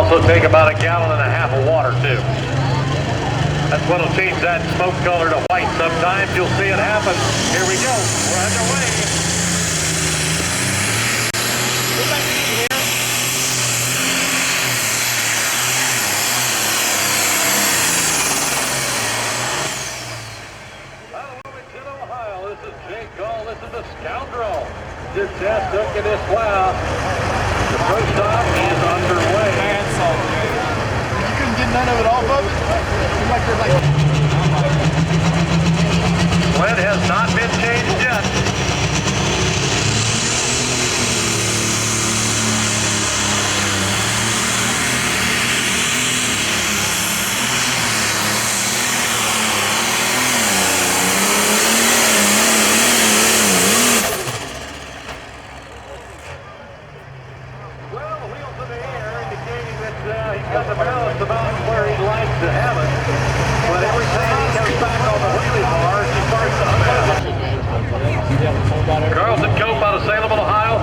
also take about 1.5 gallons of water too. That's what'll change that smoke color to white. Sometimes you'll see it happen. Here we go. We're underway. Ohio, this is Jake Gall. This is the Scoundrel. Just took in this lap. The first stop is underway. You couldn't get none of it off of it? Lead has not been changed yet. Well, the wheels in the air indicating that he's got the balance about where he likes to have it. But every time he comes back on the wheelie bar, he starts to unbalance. Carlton Cope out of Salem, Ohio.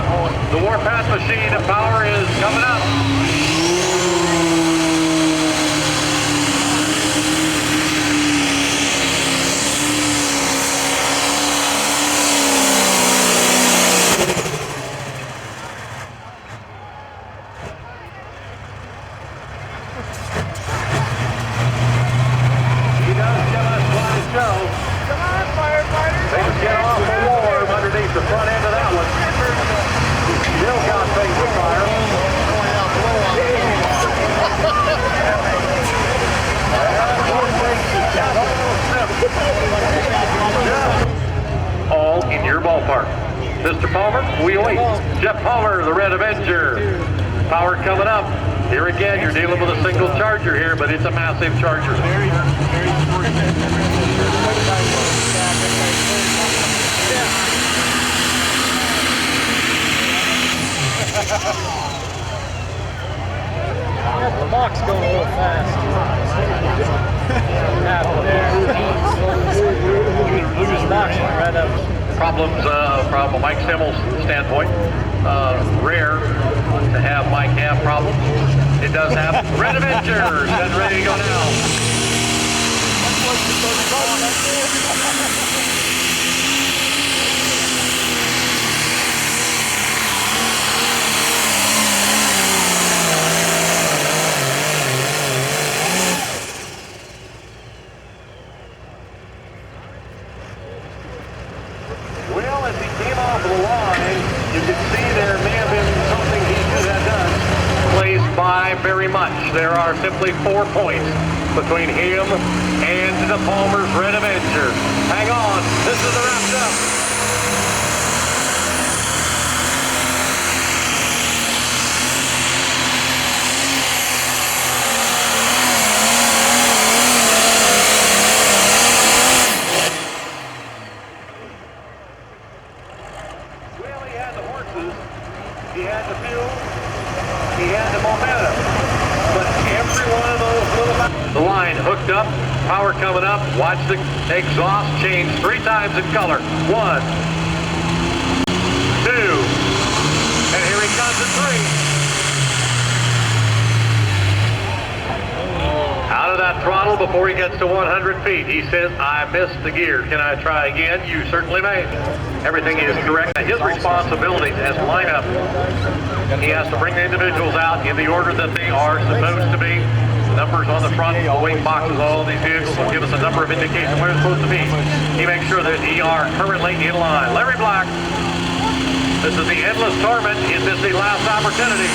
The WARPATH machine of power is coming up. He does give us what to show. Come on, firefighters! They just get off the warm underneath the front end of that one. Still got things to fire. All in your ballpark. Mr. Palmer, we wait. Jeff Palmer, the Red Avenger. Power coming up. Here again, you're dealing with a single charger here, but it's a massive charger. Very the box going a little fast. Lucas box went right up. Problems from Mike Simmel's standpoint. Rare to have Mike have problems. It does happen. Red Avenger is ready to go now. Well, as he came off the line, you could see there may have been something he could have done. Plays by very much. There are simply 4 points between him and the Palmer's Red Avenger. Hang on, this is the wrapped up. He had the fuel, he had the momentum, but every one of those little... The line hooked up, power coming up, watch the exhaust change 3 times in color. 1, 2, and here he comes at 3. Out of that throttle before he gets to 100 feet. He says, I missed the gear. Can I try again? You certainly may. Everything is correct. His responsibilities as lineup, he has to bring the individuals out in the order that they are supposed to be. Numbers on the front, the weight boxes, all of these vehicles will give us a number of indications where it's supposed to be. He makes sure that we are currently in line. Larry Black, this is the endless torment. Is this the last opportunity?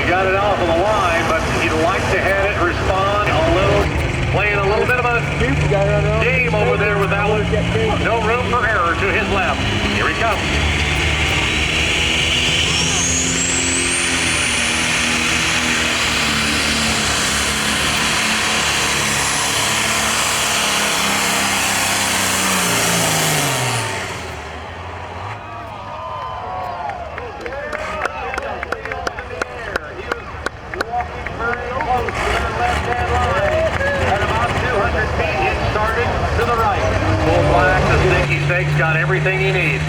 Got it off of the line, but he'd like to have it respond a little, playing a little bit of a game over there with that one. No room for error to his left. Here he comes. sweepstakes got everything he needs.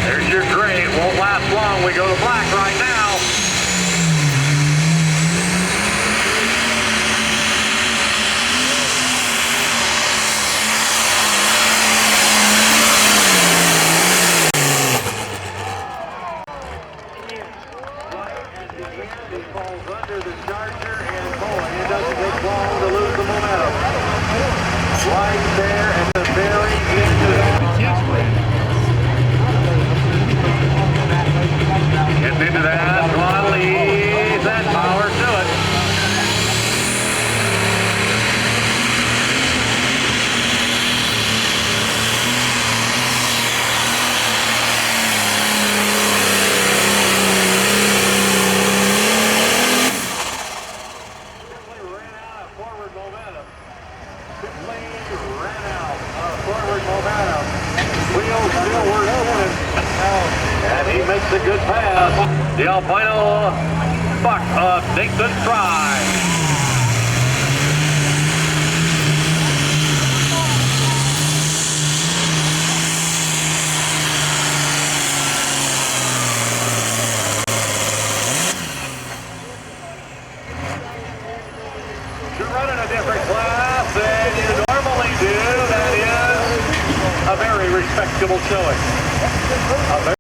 There's your gray. It won't last long. We go to black right now. He falls under the charger, and boy, it doesn't take long to lose the momentum. Right there at the very end of that. Gets into that, throttle, leads that power to it. And he makes a good pass. The Albino buck of Nathan FREY. You're running a different class than you normally do. That is a very respectable showing.